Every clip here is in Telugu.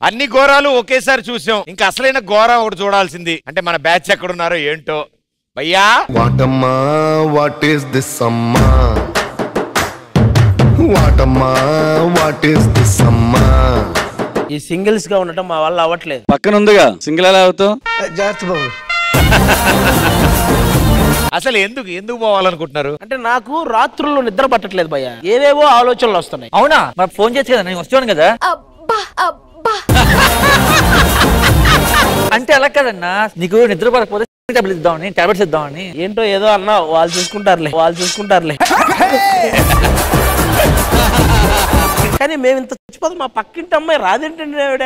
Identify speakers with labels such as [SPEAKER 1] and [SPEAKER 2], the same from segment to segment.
[SPEAKER 1] అన్ని ఘోరాలు ఒకేసారి చూసాం. ఇంకా అసలైన ఘోరం ఒకటి చూడాల్సింది. అంటే మన బ్యాచ్ ఎక్కడున్నారో ఏంటో. భయ్యా
[SPEAKER 2] వాటమ్మా వాట్ ఈస్ దిస్ అమ్మా, వాటమ్మా వాట్ ఈస్ దిస్ అమ్మా.
[SPEAKER 3] ఈ సింగిల్స్ గా ఉండటం మా వల్ల అవ్వట్లేదు.
[SPEAKER 4] పక్కన ఉందిగా సింగిల్ ఎలా అవుతావు?
[SPEAKER 2] జాగ్రత్త బాబు.
[SPEAKER 1] అసలు ఎందుకు పోవాలనుకుంటున్నారు?
[SPEAKER 3] అంటే నాకు రాత్రుల్లో నిద్ర పట్టట్లేదు భయ్య, ఏవేవో ఆలోచనలు వస్తున్నాయి.
[SPEAKER 5] అవునా? మరి ఫోన్ చేసి కదా నేను వస్తాను కదా. అంటే అలా కదన్నా, నీకు నిద్ర పడకపోతే టాబ్లెట్స్ ఇద్దామని, టాబ్లెట్స్ ఇద్దామని.
[SPEAKER 3] ఏంటో ఏదో అన్నా, వాళ్ళు చూసుకుంటారులే. కానీ మేము ఇంత చచ్చిపోతాం, మా పక్కింటి అమ్మాయి రాదేంటండి ఆవిడ.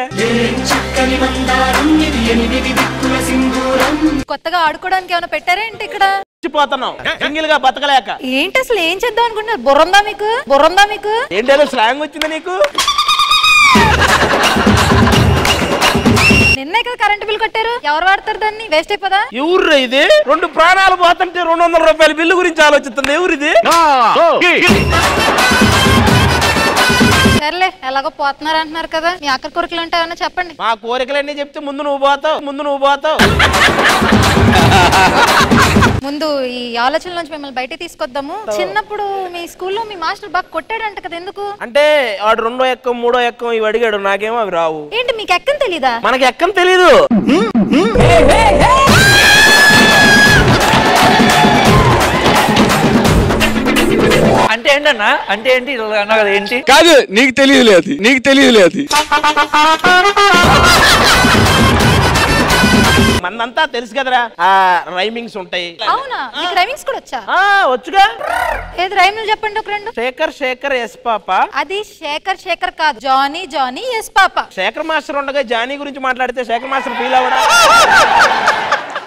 [SPEAKER 6] కొత్తగా ఆడుకోవడానికి ఏమైనా పెట్టారా ఏంటి ఇక్కడ?
[SPEAKER 3] చచ్చిపోతున్నాం సింగిల్ గా బతకలేక.
[SPEAKER 6] ఏంటి అసలు ఏం చేద్దాం అనుకుంటున్నారు? బుర్రందా మీకు?
[SPEAKER 3] ఏంటో స్లాంగ్ వచ్చింది నీకు?
[SPEAKER 6] నిన్నే కదా కరెంట్ బిల్ కట్టారు, ఎవరు వాడతారు దాన్ని? వేస్ట్ అయిపోదా?
[SPEAKER 3] ఎవరు ఇది? 2 ప్రాణాలు పోతుంటే 200 రూపాయల బిల్లు గురించి ఆలోచిస్తుంది. ఎవరిది?
[SPEAKER 6] సర్లే, ఎలాగో పోతున్నారు అంటున్నారు కదా, మీ ఆఖరి కోరికలు ఉంటాయన్నా చెప్పండి.
[SPEAKER 3] మా కోరికలన్నీ చెప్తే ముందు నువ్వు పోతావు.
[SPEAKER 6] ముందు ఈ ఆలోచన నుంచి మిమ్మల్ని బయట తీసుకొద్దాము. చిన్నప్పుడు మీ స్కూల్లో మీ మాస్టర్ బాగా కొట్టాడంట కదా, ఎందుకు?
[SPEAKER 3] అంటే వాడు 2వ ఎక్కం 3వ ఎక్కం ఇవి అడిగాడు, నాకేమో అవి రావు.
[SPEAKER 6] ఏంటి మీకు ఎక్కని తెలీదా?
[SPEAKER 3] మనకి ఎక్కం తెలీదు.
[SPEAKER 5] అంటే ఏంటన్నా? అంటే ఏంటి అన్నా కదా? ఏంటి
[SPEAKER 4] కాదు, నీకు తెలియలేదు.
[SPEAKER 3] మనంతా తెలుసు కదరా, రైమింగ్స్ ఉంటాయి.
[SPEAKER 6] అవునా? మీకు రైమింగ్స్ కూడా వచ్చా?
[SPEAKER 3] వచ్చుగా.
[SPEAKER 6] ఏది రైమింగ్ చెప్పండి ఒక 2.
[SPEAKER 3] Shekhar yes papa.
[SPEAKER 6] అది శేఖర్ కాదు, Johnny yes papa.
[SPEAKER 3] Shekhar master ఉండగా జానీ గురించి మాట్లాడితే శేఖర్ మాస్టర్ ఫీల్ అవ్వడా?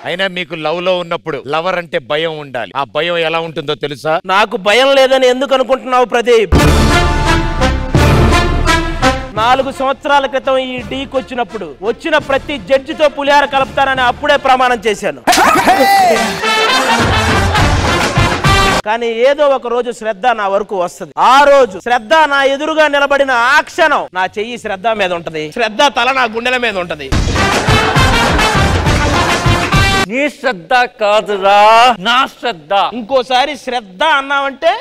[SPEAKER 1] అయినా మీకు లవ్ లో ఉన్నప్పుడు లవర్ అంటే భయం ఉండాలి. ఆ భయం ఎలా ఉంటుందో తెలుసా?
[SPEAKER 3] నాకు భయం లేదని ఎందుకు అనుకుంటున్నావు ప్రదీప్? 4 సంవత్సరాల క్రితం ఈ డీకి వచ్చిన ప్రతి జడ్జితో పులిహార కలుపుతానని అప్పుడే ప్రమాణం చేశాను. కానీ ఏదో ఒక రోజు శ్రద్ధ నా వరకు వస్తుంది. ఆ రోజు శ్రద్ధ నా ఎదురుగా నిలబడిన ఆ క్షణం నా చెయ్యి శ్రద్ధ మీద ఉంటది, శ్రద్ధ తల నా గుండెల మీద ఉంటది.
[SPEAKER 5] నీ శ్రద్ధ కాదురా, నా శ్రద్ధ.
[SPEAKER 3] ఇంకోసారి శ్రద్ధ అన్నావంటే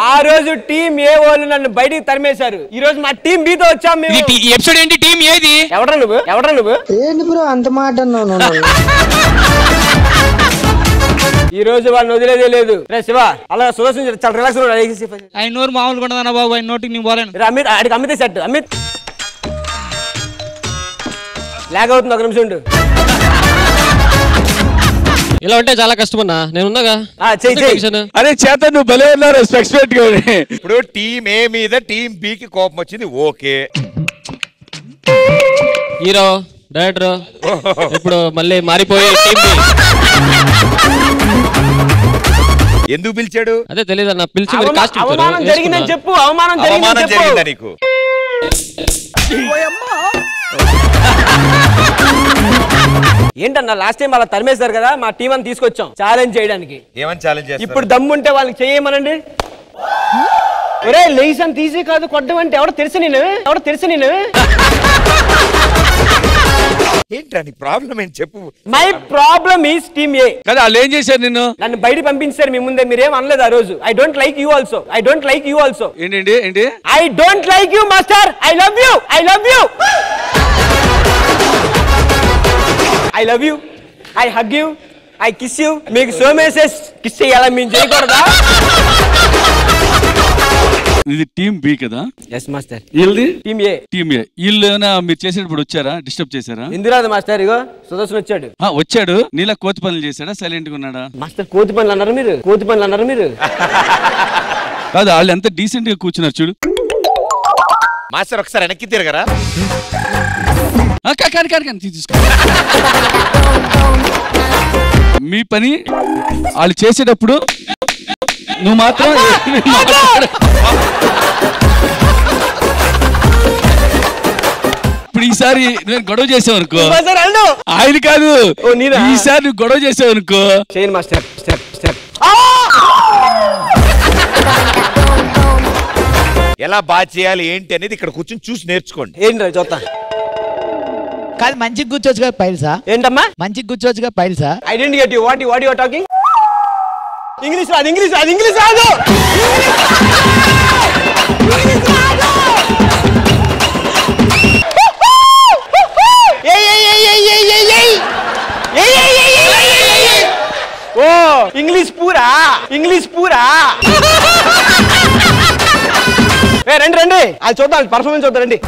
[SPEAKER 3] ఆ రోజు టీం ఏ వాళ్ళు నన్ను బయటికి తరిమేశారు. ఈ రోజు మా టీం బి తో వచ్చాం.
[SPEAKER 7] ఎపిసోడ్ ఏంటి? టీం ఏది?
[SPEAKER 3] ఎవడ్రా నువ్వు?
[SPEAKER 8] ఏంటి బ్రో అంత మాట అన్నావు?
[SPEAKER 3] ఈ రోజు వాళ్ళని వదిలేదే లేదు. రే శివ, అలా సుదర్శన్ చాలా రిలాక్స్.
[SPEAKER 7] ఆయన నోరు మామూలుగా ఉండదన్నా బాబు, ఆయన నోటికి నీ పోలేను.
[SPEAKER 3] అమిత్ ఆడికి అమితే సెట్. అమిత్ లాగ్ అవుతుంది, 1 నిమిషం ఉండు.
[SPEAKER 7] ఇలా ఉంటే చాలా కష్టమన్నా, నేను ఉన్నాగా.
[SPEAKER 4] అరే చేత నువ్వు భలే ఉన్నారు స్పెక్స్ పెట్టుకొని.
[SPEAKER 1] ఇప్పుడు టీం ఏ మీద టీం బి కి కోపం వచ్చింది, ఓకే.
[SPEAKER 7] హీరో డైరెక్టర్ ఇప్పుడు మళ్ళీ మారిపోయే టీం బి.
[SPEAKER 1] ఎందుకు పిలిచాడు?
[SPEAKER 7] అదే తెలియదన్నా, పిలిచి
[SPEAKER 3] అవమానం జరిగిందని చెప్పు. అవమానం
[SPEAKER 1] జరిగిందా నీకు?
[SPEAKER 3] ఏంటన్నా లాస్ట్ టైం అలా తరిమేశారు కదా, మా టీం అని తీసుకొచ్చాం ఛాలెంజ్ చేయడానికి.
[SPEAKER 1] ఏమని ఛాలెంజ్ చేస్తారు? ఇప్పుడు
[SPEAKER 3] దమ్ముంటే వాళ్ళకి చేయమనండి. ఒరే లేస్ అని తీసే కాదు కొట్టడం అంటే ఎవడో తెలుసు నేను.
[SPEAKER 1] ఏంటా నీ ప్రాబ్లం ఏంటి చెప్పు.
[SPEAKER 3] మై ప్రాబ్లమ్ ఈస్ టీమ్ ఏ.
[SPEAKER 4] కదా వాళ్ళు ఏం చేశారు?
[SPEAKER 3] నన్ను బయట పంపించారు మీ ముందే. మీరేం అనలేదు ఆ రోజు. I don't like you also.
[SPEAKER 4] ఏంటి?
[SPEAKER 3] I don't like you master. I love you. I hug you. I kiss you. మీకు సో మెసేజ్ కిస్ చేయాలా? మేము చేయకూడదా?
[SPEAKER 4] ఇది టీమ్ బి కదా?
[SPEAKER 3] Yes master.
[SPEAKER 4] వీళ్ళది
[SPEAKER 3] టీమ్ ఏ.
[SPEAKER 4] వీళ్ళు మీరు చేసేటప్పుడు వచ్చారా? డిస్టర్బ్ చేశారా?
[SPEAKER 3] ఇందురాదు మాస్టర్. ఇగో సుదర్శన్ వచ్చాడు.
[SPEAKER 4] వచ్చాడు. నీలా కోతి పనులు చేశాడా? సైలెంట్ గా ఉన్నాడా?
[SPEAKER 3] మాస్టర్ కోతి పనులు అన్నారు మీరు.
[SPEAKER 4] కాదు, వాళ్ళు ఎంత డీసెంట్ గా కూర్చున్నారు చూడు.
[SPEAKER 1] మాస్టర్ ఒకసారి వెనక్కి తిరగరా?
[SPEAKER 4] తీసుకో. మీ పని వాళ్ళు చేసేటప్పుడు నువ్వు మాత్రం ఇప్పుడు ఈసారి నేను గొడవ చేసావు అనుకో ఆయన కాదు ఈసారి నువ్వు గొడవ చేసావు అనుకో
[SPEAKER 3] చేయను మా స్టెప్
[SPEAKER 1] ఎలా బాగా చేయాలి ఏంటి అనేది ఇక్కడ కూర్చొని చూసి నేర్చుకోండి.
[SPEAKER 3] ఏంటి చూస్తా.
[SPEAKER 9] కాదు మంచిగా కూర్చోవచ్చుగా పైల్సా?
[SPEAKER 3] ఏంటమ్మా
[SPEAKER 9] మంచిగా కూర్చోవచ్చుగా పైల్సా?
[SPEAKER 3] I don't get you. What you are talking? English రాదు. ఓ ఇంగ్లీష్ పూరా రండి అది చూద్దాం, పర్ఫార్మెన్స్ చూద్దాం రండి.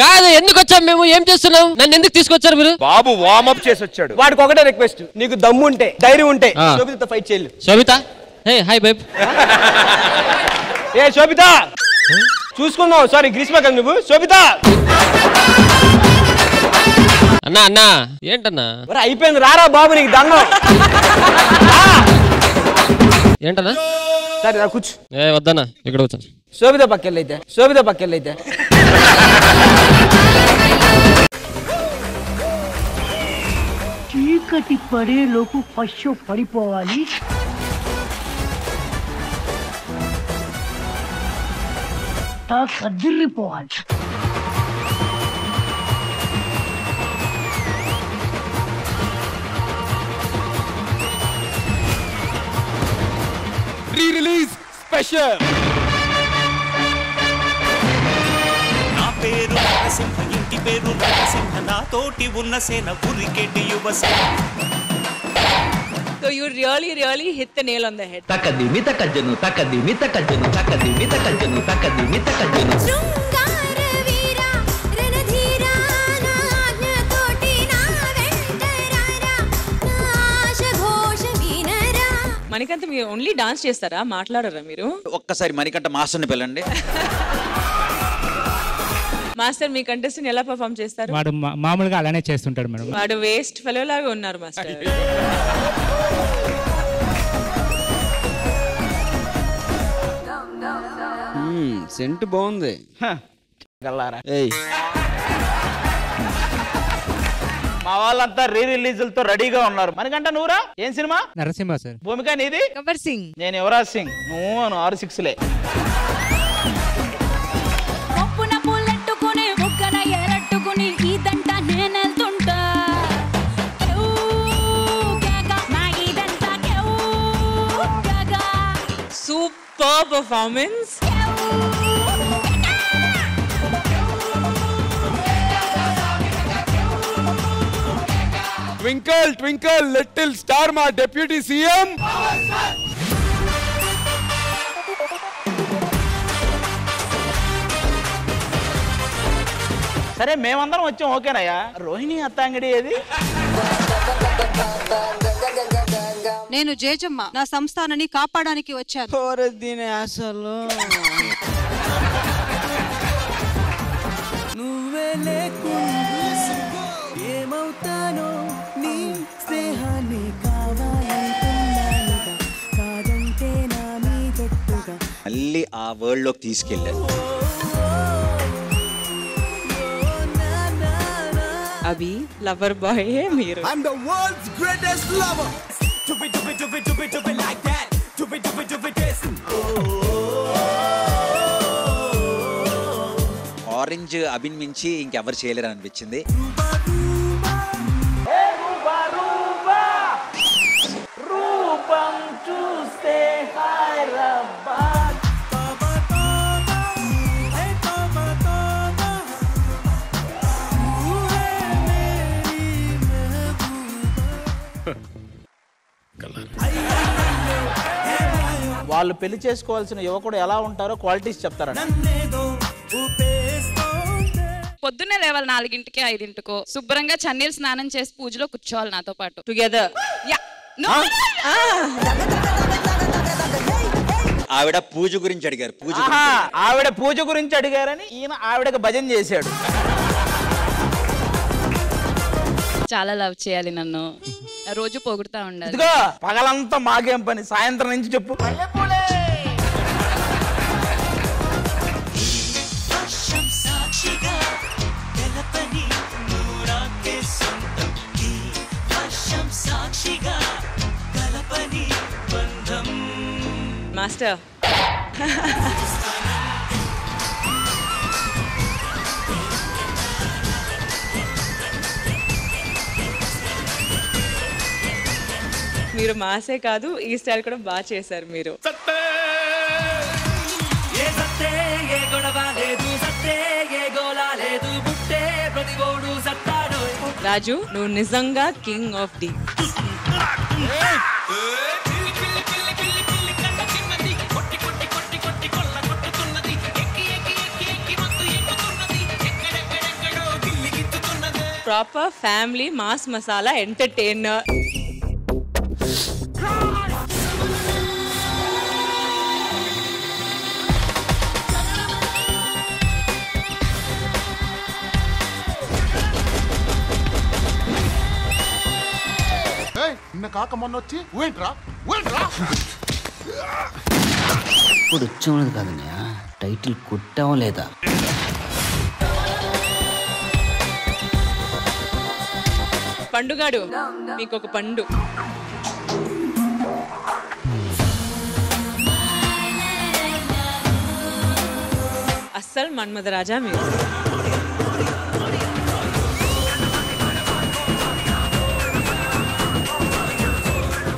[SPEAKER 7] కాదు ఎందుకు వచ్చాం మేము? ఏం చేస్తున్నాం? నన్ను ఎందుకు తీసుకొచ్చారు మీరు?
[SPEAKER 1] బాబు వార్మప్ చేసి వచ్చాడు.
[SPEAKER 3] వాడికి ఒకటే రిక్వెస్ట్, నీకు దమ్ము ఉంటే ధైర్యం ఉంటే శోభితతో ఫైట్ చేయాలి.
[SPEAKER 7] శోభిత, హే హాయ్ బేబ్.
[SPEAKER 3] ఏ శోభిత చూసుకుందాం. సారీ గ్రీష్మ కదా నువ్వు. శోభిత
[SPEAKER 7] అన్నా ఏంటన్నా?
[SPEAKER 3] అయిపోయింది, రారా బాబు నీకు దండం.
[SPEAKER 7] ఏంటన్నా?
[SPEAKER 3] సరే రా కూర్చో.
[SPEAKER 7] ఏ వద్దన్నా, ఇక్కడ కూర్చో.
[SPEAKER 3] శోభిత పక్కెళ్ళైతే
[SPEAKER 10] చీకటి పడేలోపు పశు పడిపోవాలి. కదిరిపోవాలి.
[SPEAKER 4] రీ-రిలీజ్ స్పెషల్.
[SPEAKER 11] నా పేరు నరసింహ, ఇంటి పేరు నరసింహ, నా తోటి ఉన్న సేన పురికెటి Yuvasena.
[SPEAKER 12] So you really hit the nail on the head.
[SPEAKER 9] తకదిమి తకజ్జను తకదిమి తకజ్జను తకదిమి తకజ్జను తకదిమి తకజ్జను.
[SPEAKER 13] శృంగార వీర రణధీర నా ఆజ్ఞతోటి నా వెంటరారా ఆశ ఘోష వినరా.
[SPEAKER 12] మణికంఠ మీరు ఓన్లీ డాన్స్ చేస్తారా, మాట్లాడరా మీరు?
[SPEAKER 14] ఒక్కసారి మణికంఠ మాస్టర్ని పిల్లండి.
[SPEAKER 12] మాస్టర్ మీ కంటెస్టెంట్ ఎలా పర్ఫామ్ చేస్తారు?
[SPEAKER 15] వాడు మామూలుగా అలానే చేస్తుంటాడు మేడం.
[SPEAKER 12] వాడు వేస్ట్ ఫెలో లాగా ఉన్నారు మాస్టర్.
[SPEAKER 16] సెంట్ బాగుంది.
[SPEAKER 3] మా వాళ్ళంతా రిలీజులతో రెడీగా ఉన్నారు. మనకంటే నువ్వురా ఏం సినిమా?
[SPEAKER 15] నరసింహ సార్.
[SPEAKER 3] భూమిక నీది?
[SPEAKER 12] గబ్బర్ సింగ్.
[SPEAKER 3] నేను యువరాజ్ సింగ్. నువ్వు 6-6లే.
[SPEAKER 13] కొప్పున పూలెట్టుకుని ముక్కన ఎరట్టుకుని ఇదంతా నేనెళ్తుంటా.
[SPEAKER 12] Super performance.
[SPEAKER 4] Twinkle twinkle little star మా డిప్యూటీ సీఎం.
[SPEAKER 3] సరే మేమందరం వచ్చాం ఓకేనయ్యా. రోహిణి అత్తాంగడి ఏది?
[SPEAKER 17] నేను జేజమ్మ, నా సంస్థానాన్ని కాపాడడానికి వచ్చాను.
[SPEAKER 16] అసలు
[SPEAKER 11] నువ్వే లేకుండా ఏమవుతానో నీ స్నేహాన్ని కావాలంటున్నానుగా, కాదంటే నా మీదొట్టుగా.
[SPEAKER 14] మళ్ళీ ఆ వరల్డ్ లోకి తీసుకెళ్ళారు.
[SPEAKER 12] అభి లవర్ బాయ్ మీరు.
[SPEAKER 11] I'm the world's greatest lover. Tubi tubi tubi tubi tubi like that. Tubi tubi tubi this.
[SPEAKER 14] Orange అభిన్ మించి ఇంకెవరు చేయలేరు అనిపించింది.
[SPEAKER 3] రూపం చూస్తే వాళ్ళు పెళ్లి చేసుకోవాల్సిన యువకుడు ఎలా ఉంటారో క్వాలిటీస్ చెప్తారంట.
[SPEAKER 18] పొద్దున్నే లేవాలి 4ంటికి 5ంటికో, శుభ్రంగా చన్నీళ్ళు స్నానం చేసి పూజలో కూర్చోవాలి నాతో పాటు.
[SPEAKER 12] టుగెదర్.
[SPEAKER 14] ఆవిడ పూజ గురించి అడిగారు.
[SPEAKER 3] ఆవిడ పూజ గురించి అడిగారని ఈయన ఆవిడకి భజన చేశాడు.
[SPEAKER 18] చాలా లవ్ చేయాలి నన్ను, రోజు పొగుడుతా ఉండాలి.
[SPEAKER 3] ఇదిగో పగలంతా మాకేం పని, సాయంత్రం నుంచి చెప్పు.
[SPEAKER 12] మాస్టర్ మీరు మాసే కాదు, ఈ స్టైల్ కూడా బాగా చేశారు మీరు. రాజు, నువ్వు నిజంగా king of the. Proper family mass masala entertainer.
[SPEAKER 2] నిన్న కాక మొన్న వచ్చి ఊయంట్రా.
[SPEAKER 9] ఇప్పుడు వచ్చామన్నది కాదన్నయ్య, టైటిల్ కొట్టావా లేదా?
[SPEAKER 12] పండుగాడు, మీకు ఒక పండు. అస్సలు మన్మథ రాజా మీరు.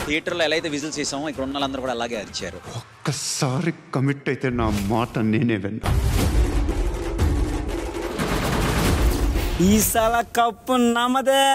[SPEAKER 14] థియేటర్లో ఎలా అయితే విజిల్స్ చేసామో ఇక్కడ ఉన్న వాళ్ళందరూ కూడా అలాగే అరిచారు.
[SPEAKER 19] ఒక్కసారి కమిట్ అయితే నా మాట నేనే విన్నా.
[SPEAKER 20] ఈసాల కప్పు నమ్మదే.